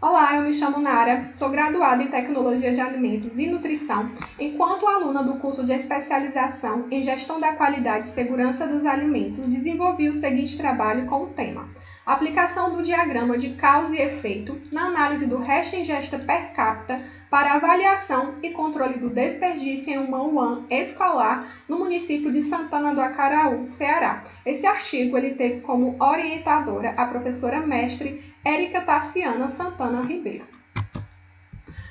Olá, eu me chamo Nara, sou graduada em Tecnologia de Alimentos e Nutrição. Enquanto aluna do curso de especialização em Gestão da Qualidade e Segurança dos Alimentos, desenvolvi o seguinte trabalho com o tema: aplicação do diagrama de causa e efeito na análise do resto ingesta per capita para avaliação e controle do desperdício em uma UAN escolar no município de Santana do Acaraú, Ceará. Esse artigo ele teve como orientadora a professora mestre Érica Tassiana Santana Ribeiro.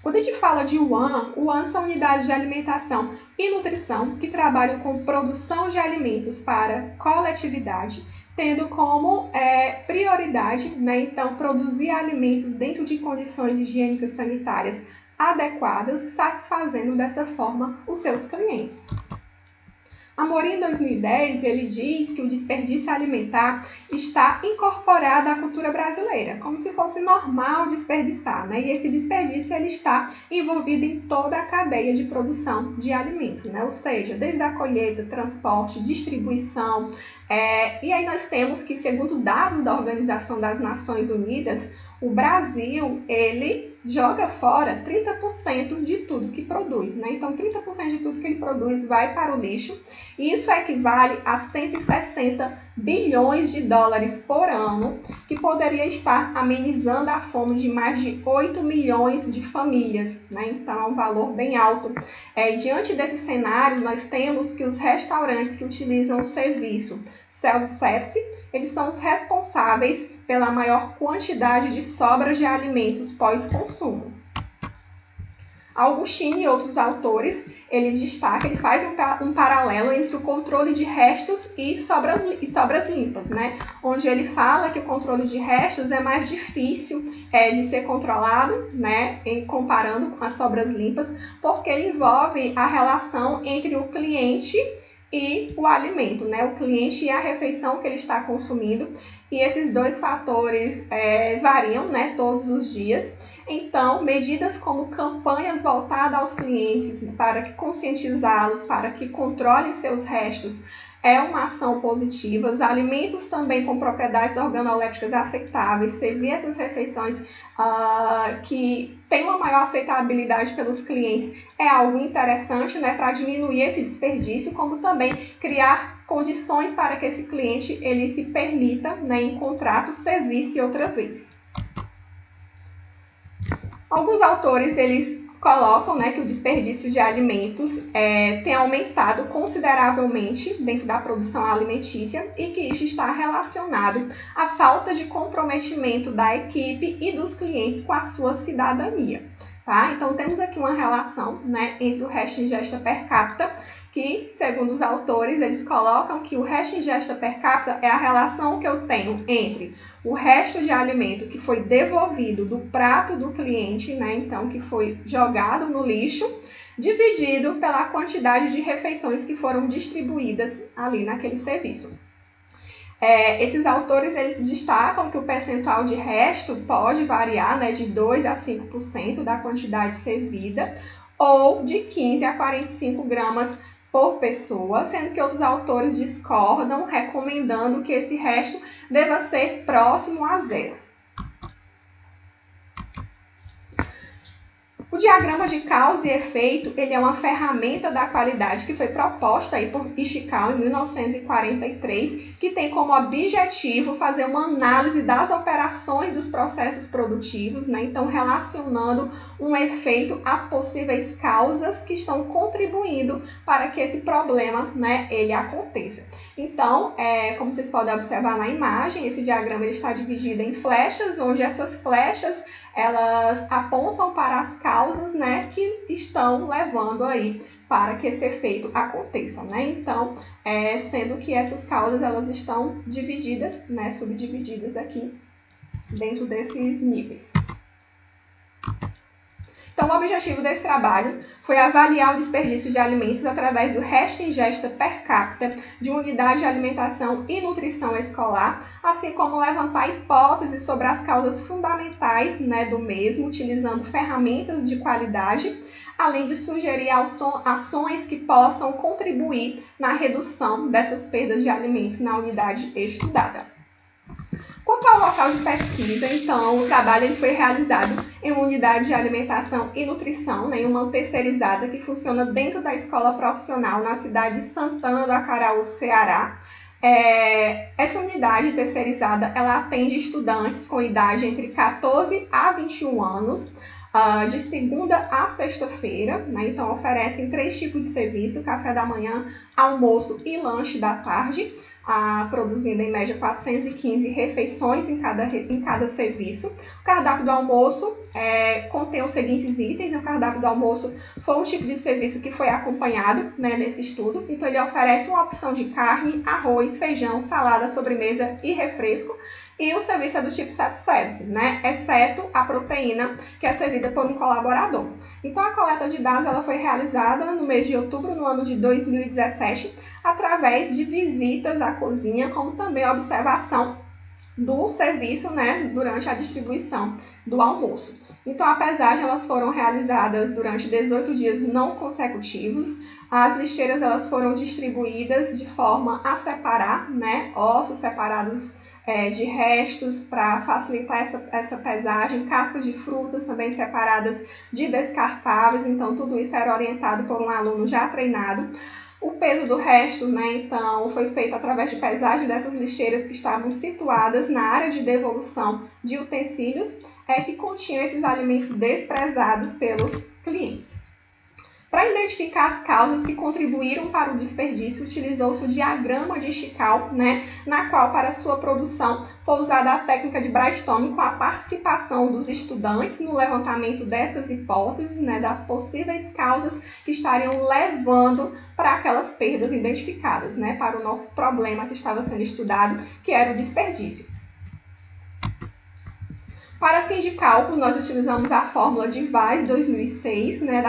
Quando a gente fala de UAN são unidades de alimentação e nutrição que trabalham com produção de alimentos para coletividade, tendo como prioridade, então, produzir alimentos dentro de condições higiênicas sanitárias adequadas, satisfazendo dessa forma os seus clientes. Amorim, em 2010, ele diz que o desperdício alimentar está incorporado à cultura brasileira, como se fosse normal desperdiçar, né? E esse desperdício ele está envolvido em toda a cadeia de produção de alimentos, né? Ou seja, desde a colheita, transporte, distribuição. E aí nós temos que, segundo dados da Organização das Nações Unidas, o Brasil, ele joga fora 30% de tudo que produz, né? Então, 30% de tudo que ele produz vai para o lixo. E isso equivale a 160 bilhões de dólares por ano, que poderia estar amenizando a fome de mais de 8 milhões de famílias, né? Então, é um valor bem alto. Diante desse cenário, nós temos que os restaurantes que utilizam o serviço self-service, eles são os responsáveis pela maior quantidade de sobras de alimentos pós-consumo. Augustine e outros autores, ele faz um paralelo entre o controle de restos e sobras limpas, né? Onde ele fala que o controle de restos é mais difícil de ser controlado, né? Comparando com as sobras limpas, porque ele envolve a relação entre o cliente e o alimento, né? O cliente e a refeição que ele está consumindo. E esses dois fatores variam, né, todos os dias. Então, medidas como campanhas voltadas aos clientes para que conscientizá-los, para que controlem seus restos, é uma ação positiva. Os alimentos também com propriedades organolépticas aceitáveis, servir essas refeições que têm uma maior aceitabilidade pelos clientes é algo interessante, né, para diminuir esse desperdício, como também criar condições para que esse cliente ele se permita, né, em contrato, servir-se outra vez. Alguns autores eles colocam, né, que o desperdício de alimentos tem aumentado consideravelmente dentro da produção alimentícia e que isso está relacionado à falta de comprometimento da equipe e dos clientes com a sua cidadania. Tá? Então, temos aqui uma relação, né, entre o resto ingesta per capita, que, segundo os autores, eles colocam que o resto ingesta per capita é a relação que eu tenho entre o resto de alimento que foi devolvido do prato do cliente, né, então que foi jogado no lixo, dividido pela quantidade de refeições que foram distribuídas ali naquele serviço. Esses autores eles destacam que o percentual de resto pode variar, né, de 2 a 5% da quantidade servida ou de 15 a 45 gramas por pessoa, sendo que outros autores discordam, recomendando que esse resto deva ser próximo a zero. O diagrama de causa e efeito ele é uma ferramenta da qualidade que foi proposta aí por Ishikawa em 1943, que tem como objetivo fazer uma análise das operações dos processos produtivos, né? Então relacionando um efeito às possíveis causas que estão contribuindo para que esse problema, né, ele aconteça. Então, como vocês podem observar na imagem, esse diagrama ele está dividido em flechas, onde essas flechas elas apontam para as causas, né, que estão levando aí para que esse efeito aconteça, né? Então, sendo que essas causas elas estão divididas, né, subdivididas aqui dentro desses níveis. Então, o objetivo desse trabalho foi avaliar o desperdício de alimentos através do resto ingesta per capita de uma unidade de alimentação e nutrição escolar, assim como levantar hipóteses sobre as causas fundamentais, né, do mesmo, utilizando ferramentas de qualidade, além de sugerir ações que possam contribuir na redução dessas perdas de alimentos na unidade estudada. Quanto ao local de pesquisa, então, o trabalho ele foi realizado em uma unidade de alimentação e nutrição, né, em uma terceirizada que funciona dentro da escola profissional na cidade de Santana do Acaraú, Ceará. Essa unidade terceirizada ela atende estudantes com idade entre 14 a 21 anos, de segunda a sexta-feira, né? Então oferecem 3 tipos de serviço: café da manhã, almoço e lanche da tarde, produzindo em média 415 refeições em cada serviço. O cardápio do almoço contém os seguintes itens. O cardápio do almoço foi um tipo de serviço que foi acompanhado, né, nesse estudo. Então ele oferece uma opção de carne, arroz, feijão, salada, sobremesa e refresco. E o serviço é do tipo self-service, né? Exceto a proteína, que é servida por um colaborador. Então, a coleta de dados ela foi realizada no mês de outubro, no ano de 2017, através de visitas à cozinha, como também a observação do serviço, né, durante a distribuição do almoço. Então, a pesagem elas foram realizadas durante 18 dias não consecutivos. As lixeiras elas foram distribuídas de forma a separar, né, ossos separados de restos para facilitar essa pesagem, cascas de frutas também separadas de descartáveis. Então, tudo isso era orientado por um aluno já treinado. O peso do resto, né, então, foi feito através de pesagem dessas lixeiras que estavam situadas na área de devolução de utensílios que continham esses alimentos desprezados pelos clientes. Para identificar as causas que contribuíram para o desperdício, utilizou-se o diagrama de Chical, né, na qual, para sua produção, foi usada a técnica de brainstorming com a participação dos estudantes no levantamento dessas hipóteses, né, das possíveis causas que estariam levando para aquelas perdas identificadas, né, para o nosso problema que estava sendo estudado, que era o desperdício. Para fins de cálculo, nós utilizamos a fórmula de Weiss 2006, né,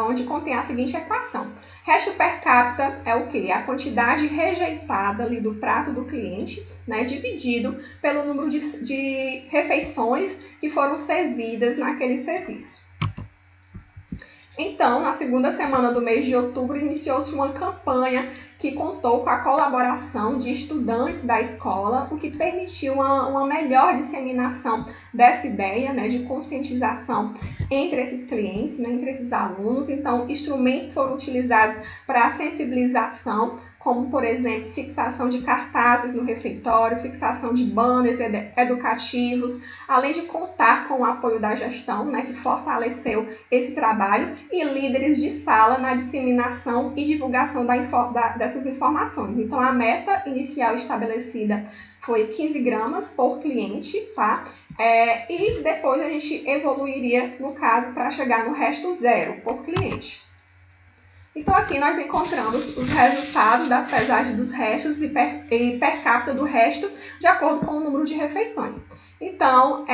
onde contém a seguinte equação. Resto per capita é o quê? A quantidade rejeitada ali do prato do cliente, né, dividido pelo número de refeições que foram servidas naquele serviço. Então, na segunda semana do mês de outubro, iniciou-se uma campanha que contou com a colaboração de estudantes da escola, o que permitiu uma melhor disseminação dessa ideia, né, de conscientização entre esses clientes, né, entre esses alunos. Então, instrumentos foram utilizados para a sensibilização, como, por exemplo, fixação de cartazes no refeitório, fixação de banners educativos, além de contar com o apoio da gestão, né, que fortaleceu esse trabalho, e líderes de sala na disseminação e divulgação dessas informações. Então, a meta inicial estabelecida foi 15 gramas por cliente, tá? E depois a gente evoluiria, no caso, para chegar no resto 0 por cliente. Então, aqui nós encontramos os resultados das pesagens dos restos e per capita do resto, de acordo com o número de refeições. Então,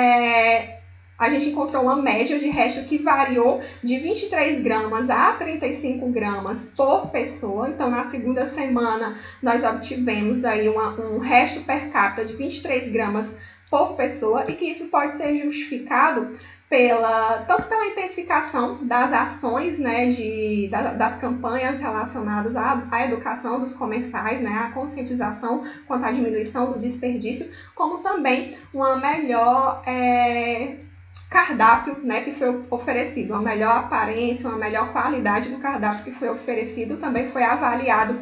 a gente encontrou uma média de resto que variou de 23 gramas a 35 gramas por pessoa. Então, na segunda semana, nós obtivemos aí um resto per capita de 23 gramas por pessoa, e que isso pode ser justificado tanto pela intensificação das ações, né, das campanhas relacionadas à educação dos comensais, né, à conscientização quanto à diminuição do desperdício, como também uma melhor cardápio, né, que foi oferecido, uma melhor aparência, uma melhor qualidade do cardápio que foi oferecido. Também foi avaliado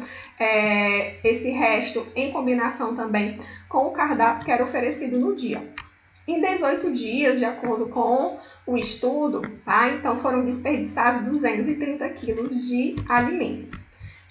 esse resto em combinação também com o cardápio que era oferecido no dia. Em 18 dias, de acordo com o estudo, tá? Então foram desperdiçados 230 quilos de alimentos.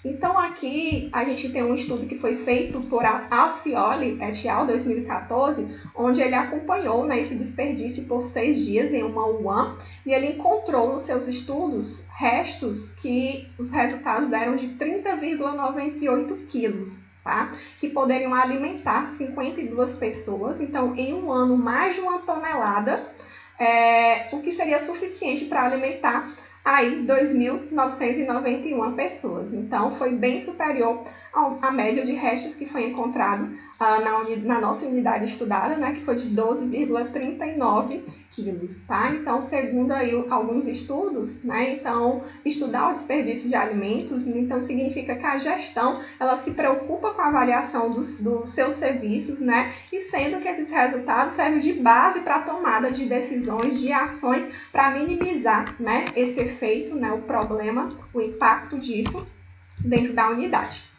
Então aqui a gente tem um estudo que foi feito por Alcioli et al. 2014, onde ele acompanhou, né, esse desperdício por 6 dias em uma UAM, e ele encontrou nos seus estudos restos que os resultados deram de 30,98 quilos. Tá? Que poderiam alimentar 52 pessoas. Então, em um ano, mais de 1 tonelada, o que seria suficiente para alimentar aí 2.991 pessoas. Então, foi bem superior a média de restos que foi encontrado na nossa unidade estudada, né, que foi de 12,39 quilos, tá? Então, segundo aí alguns estudos, né, então, estudar o desperdício de alimentos, então, significa que a gestão, ela se preocupa com a avaliação dos seus serviços, né, e sendo que esses resultados servem de base para a tomada de decisões, de ações, para minimizar, né, esse efeito, né, o problema, o impacto disso dentro da unidade.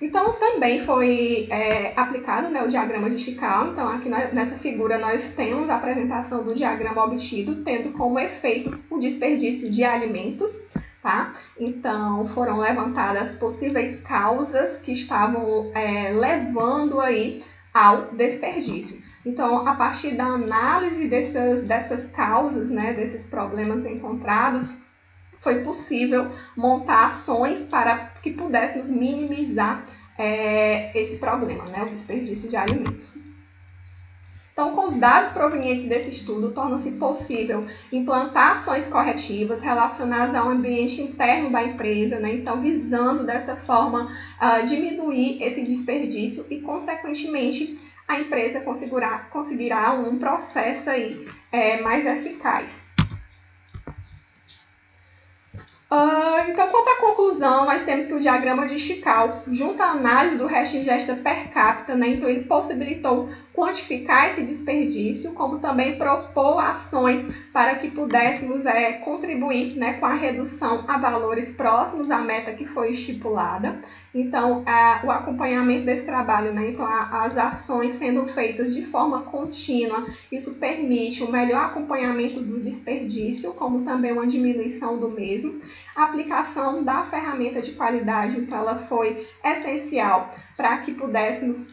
Então, também foi aplicado, né, o diagrama de Chicago. Então, aqui nessa figura nós temos a apresentação do diagrama obtido, tendo como efeito o desperdício de alimentos, tá? Então, foram levantadas possíveis causas que estavam levando aí ao desperdício. Então, a partir da análise dessas causas, né, desses problemas encontrados, foi possível montar ações para que pudéssemos minimizar esse problema, né, o desperdício de alimentos. Então, com os dados provenientes desse estudo, torna-se possível implantar ações corretivas relacionadas ao ambiente interno da empresa, né? Então, visando dessa forma diminuir esse desperdício e, consequentemente, a empresa conseguirá um processo aí, mais eficaz. Então, quanto à conclusão, nós temos que o diagrama de Chicago, junto à análise do resto ingesta per capita, né, então ele possibilitou quantificar esse desperdício, como também propor ações para que pudéssemos contribuir, né, com a redução a valores próximos à meta que foi estipulada. Então, o acompanhamento desse trabalho, né, então as ações sendo feitas de forma contínua, isso permite um melhor acompanhamento do desperdício, como também uma diminuição do mesmo. A aplicação da ferramenta de qualidade, então, ela foi essencial para que pudéssemos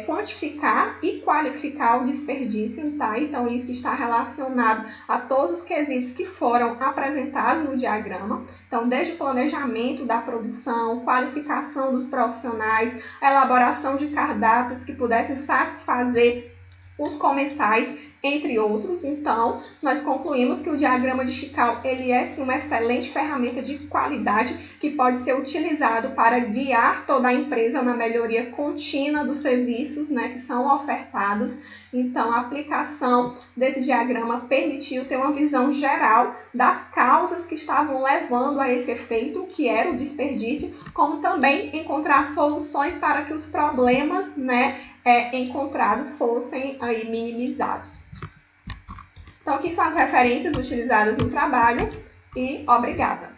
quantificar e qualificar o desperdício, tá? Então, isso está relacionado a todos os quesitos que foram apresentados no diagrama. Então, desde o planejamento da produção, qualificação dos profissionais, a elaboração de cardápios que pudessem satisfazer os comensais, entre outros. Então, nós concluímos que o diagrama de Chicago, ele é sim uma excelente ferramenta de qualidade que pode ser utilizado para guiar toda a empresa na melhoria contínua dos serviços, né, que são ofertados. Então, a aplicação desse diagrama permitiu ter uma visão geral das causas que estavam levando a esse efeito, que era o desperdício, como também encontrar soluções para que os problemas, né, encontrados fossem aí minimizados. Então, aqui são as referências utilizadas no trabalho e obrigada!